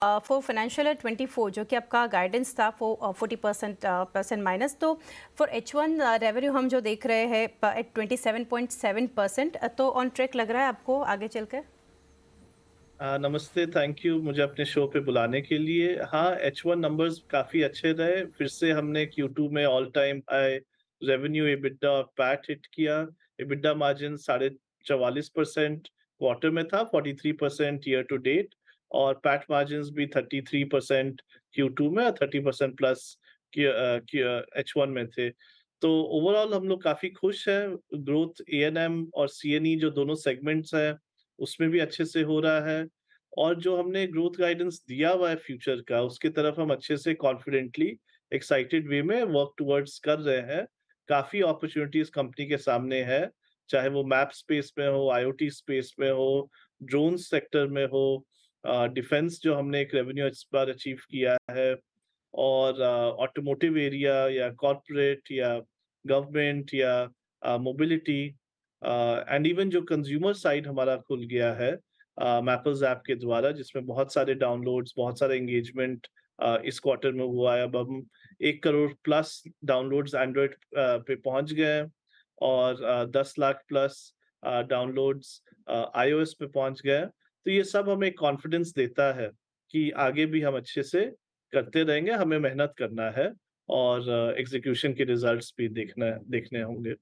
For financial year 24 जो कि आपका गाइडेंस था वो 40% परसेंट माइनस, तो फॉर H1 रेवेन्यू हम जो देख रहे हैं एट 27.7%, तो ऑन ट्रैक लग रहा है आपको आगे चलकर? नमस्ते, थैंक यू मुझे अपने शो पे बुलाने के लिए। हाँ, H1 नंबर्स काफ़ी अच्छे रहे। फिर से हमने Q2 में all time high revenue, EBITDA और पैट हिट किया। एबिटा मार्जिन 44.5% क्वार्टर में था, 43% ईयर टू डेट, और पैट मार्जिन्स भी 33% Q2 में और 30% प्लस H1 में थे। तो ओवरऑल हम लोग काफ़ी खुश हैं। ग्रोथ A&M और C&E जो दोनों सेगमेंट्स हैं, उसमें भी अच्छे से हो रहा है, और जो हमने ग्रोथ गाइडेंस दिया हुआ है फ्यूचर का, उसकी तरफ हम अच्छे से कॉन्फिडेंटली एक्साइटेड वे में वर्क टुवर्ड्स कर रहे हैं। काफ़ी अपॉर्च्युनिटीज़ कंपनी के सामने है, चाहे वो मैप स्पेस में हो, IoT स्पेस में हो, ड्रोन सेक्टर में हो, डिफेंस जो हमने एक रेवेन्यू इस बार अचीव किया है, और ऑटोमोटिव एरिया या कॉर्पोरेट या गवर्नमेंट या मोबिलिटी, एंड इवन जो कंज्यूमर साइड हमारा खुल गया है मैपल्स ऐप के द्वारा, जिसमें बहुत सारे डाउनलोड्स, बहुत सारे एंगेजमेंट इस क्वार्टर में हुआ है। अब हम 1 करोड़ प्लस डाउनलोड्स एंड्रॉइड पे पहुंच गए हैं, और 10 लाख प्लस डाउनलोड्स iOS पे पहुंच गए हैं। तो ये सब हमें कॉन्फिडेंस देता है कि आगे भी हम अच्छे से करते रहेंगे, हमें मेहनत करना है, और एग्ज़ीक्यूशन के रिज़ल्ट्स भी देखने होंगे।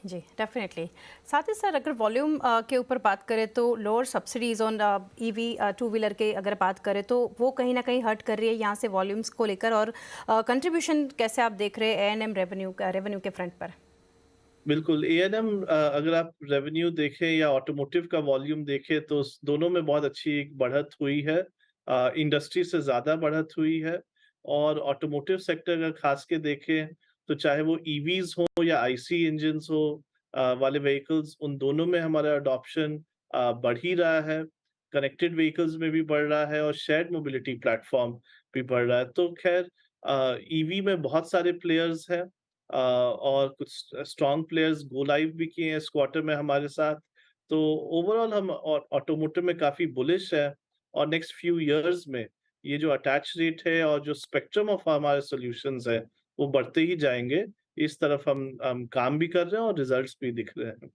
जी, डेफिनेटली। साथ ही सर, अगर वॉल्यूम के ऊपर बात करें तो lower subsidies on EV two wheeler के अगर बात करें तो वो कहीं ना कहीं हर्ट कर रही है यहाँ से वॉल्यूम्स को लेकर, और कंट्रीब्यूशन कैसे आप देख रहे हैं A&M रेवेन्यू के फ्रंट पर? बिल्कुल, A&M अगर आप रेवेन्यू देखें या ऑटोमोटिव का वॉल्यूम देखें, तो दोनों में बहुत अच्छी एक बढ़त हुई है। इंडस्ट्री से ज़्यादा बढ़त हुई है, और ऑटोमोटिव सेक्टर अगर खास के देखें, तो चाहे वो ईवीज़ हो या IC इंजन्स हो वाले व्हीकल्स, उन दोनों में हमारा अडॉप्शन बढ़ ही रहा है। कनेक्टेड व्हीकल्स में भी बढ़ रहा है, और शेयर्ड मोबिलिटी प्लेटफ़ॉर्म भी बढ़ रहा है। तो ख़ैर ईवी में बहुत सारे प्लेयर्स हैं, और कुछ स्ट्रॉन्ग प्लेयर्स गो लाइव भी किए हैं इस क्वार्टर में हमारे साथ। तो ओवरऑल हम ऑटोमोटिव में काफ़ी बुलिश हैं, और नेक्स्ट फ्यू इयर्स में ये जो अटैच रेट है और जो स्पेक्ट्रम ऑफ हमारे सॉल्यूशंस हैं, वो बढ़ते ही जाएँगे। इस तरफ हम काम भी कर रहे हैं, और रिजल्ट्स भी दिख रहे हैं।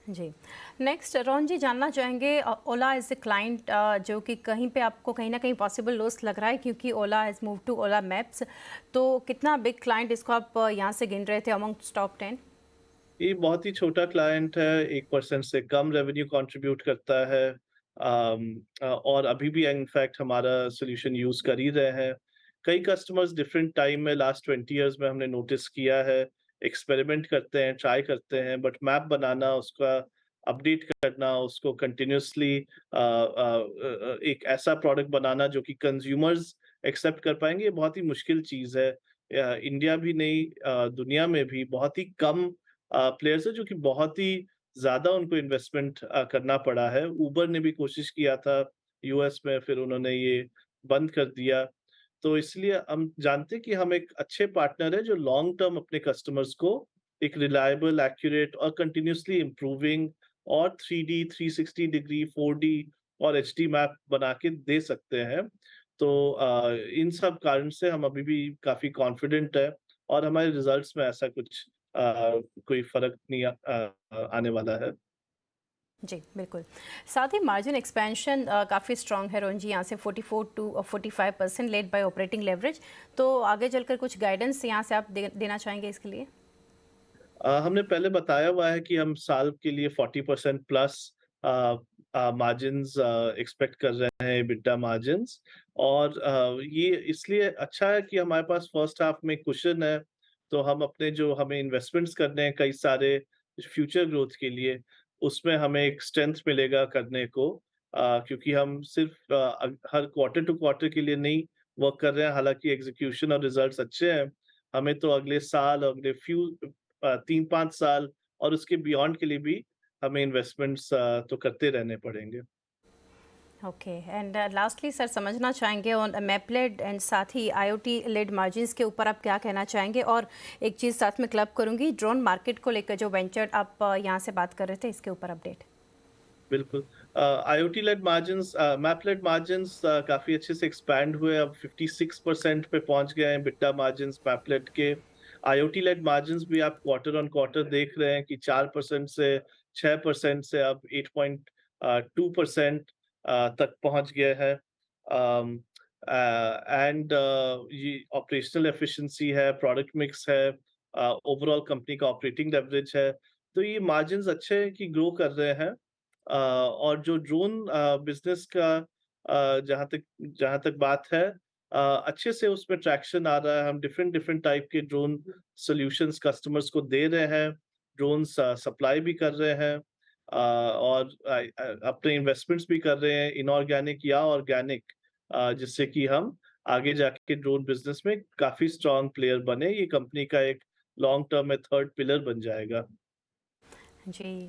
जी। नेक्स्ट रोहन जी, जानना चाहेंगे ओला एज ए क्लाइंट, जो कि कहीं पे आपको कहीं ना कहीं पॉसिबल लॉस लग रहा है क्योंकि Ola has move to Ola maps, तो कितना बिग क्लाइंट इसको आप यहाँ से गिन रहे थे अमंग टॉप 10? ये बहुत ही छोटा क्लाइंट है, 1% से कम रेवेन्यू कंट्रीब्यूट करता है। और अभी भी इनफैक्ट हमारा सॉल्यूशन यूज़ कर ही रहे हैं। कई कस्टमर्स डिफरेंट टाइम में लास्ट 20 इयर्स में हमने नोटिस किया है, एक्सपेरिमेंट करते हैं, ट्राई करते हैं, बट मैप बनाना, उसका अपडेट करना, उसको कंटिन्यूअसली एक ऐसा प्रोडक्ट बनाना जो कि कंज्यूमर्स एक्सेप्ट कर पाएँगे, ये बहुत ही मुश्किल चीज़ है। इंडिया भी नहीं, दुनिया में भी बहुत ही कम प्लेयर्स हैं जो कि बहुत ही ज़्यादा उनको इन्वेस्टमेंट करना पड़ा है। उबर ने भी कोशिश किया था यूएस में, फिर उन्होंने ये बंद कर दिया। तो इसलिए हम जानते हैं कि हम एक अच्छे पार्टनर हैं जो लॉन्ग टर्म अपने कस्टमर्स को एक रिलायबल, एक्यूरेट और कंटिन्यूअसली इम्प्रूविंग और 3D, 360 डिग्री, 4D और एचडी मैप बना के दे सकते हैं। तो इन सब कारण से हम अभी भी काफ़ी कॉन्फिडेंट हैं, और हमारे रिजल्ट्स में ऐसा कुछ कोई फ़र्क नहीं आने वाला है। जी, बिल्कुल। साथ ही मार्जिन एक्सपेंशन काफ़ी स्ट्रॉन्ग है रोहन जी, यहाँ से 44 to 45% led by operating leverage, तो आगे चलकर कुछ गाइडेंस यहाँ से आप देना चाहेंगे इसके लिए? हमने पहले बताया हुआ है कि हम साल के लिए 40% प्लस मार्जिन्स एक्सपेक्ट कर रहे हैं, एबिटा मार्जिन्स, और ये इसलिए अच्छा है कि हमारे पास फर्स्ट हाफ में कुशन है, तो हम अपने जो हमें इन्वेस्टमेंट्स करने हैं कई सारे फ्यूचर ग्रोथ के लिए, उसमें हमें एक स्ट्रेंथ मिलेगा करने को, क्योंकि हम सिर्फ हर क्वार्टर टू क्वार्टर के लिए नहीं वर्क कर रहे हैं, हालांकि एग्जीक्यूशन और रिजल्ट्स अच्छे हैं, हमें तो अगले साल, अगले 3-5 साल और उसके बियॉन्ड के लिए भी हमें इन्वेस्टमेंट्स तो करते रहने पड़ेंगे। ओके, एंड लास्टली सर, समझना चाहेंगे ऑन मैपलेड एंड साथ ही IoT लेड मार्जिन्स के ऊपर आप क्या कहना चाहेंगे, और एक चीज़ साथ में क्लब करूंगी, ड्रोन मार्केट को लेकर जो वेंचर आप यहाँ से बात कर रहे थे, इसके ऊपर अपडेट। बिल्कुल। IOT led margins map led margins काफ़ी अच्छे से एक्सपैंड हुए, अब 56% पे पहुँच गए हैं एबिटा मार्जिन्स मैप लेड के। आईओटी लेड मार्जिन्स भी आप क्वार्टर ऑन क्वार्टर देख रहे हैं कि 4% से 6% से अब 8.2% तक पहुँच गए हैं। अम, एंड ये ऑपरेशनल एफिशिएंसी है, प्रोडक्ट मिक्स है, ओवरऑल कंपनी का ऑपरेटिंग लेवरेज है। तो ये मार्जिन्स अच्छे हैं कि ग्रो कर रहे हैं। और जो ड्रोन बिज़नेस का जहाँ तक बात है, अच्छे से उसमें ट्रैक्शन आ रहा है। हम डिफरेंट डिफरेंट टाइप के ड्रोन सॉल्यूशंस कस्टमर्स को दे रहे हैं, ड्रोन्स सप्लाई भी कर रहे हैं, और अपने इन्वेस्टमेंट्स भी कर रहे हैं इनऑर्गेनिक या ऑर्गेनिक, जिससे कि हम आगे जाके ड्रोन बिज़नेस में काफ़ी स्ट्रॉन्ग प्लेयर बने। ये कंपनी का एक लॉन्ग टर्म में थर्ड पिलर बन जाएगा। जी,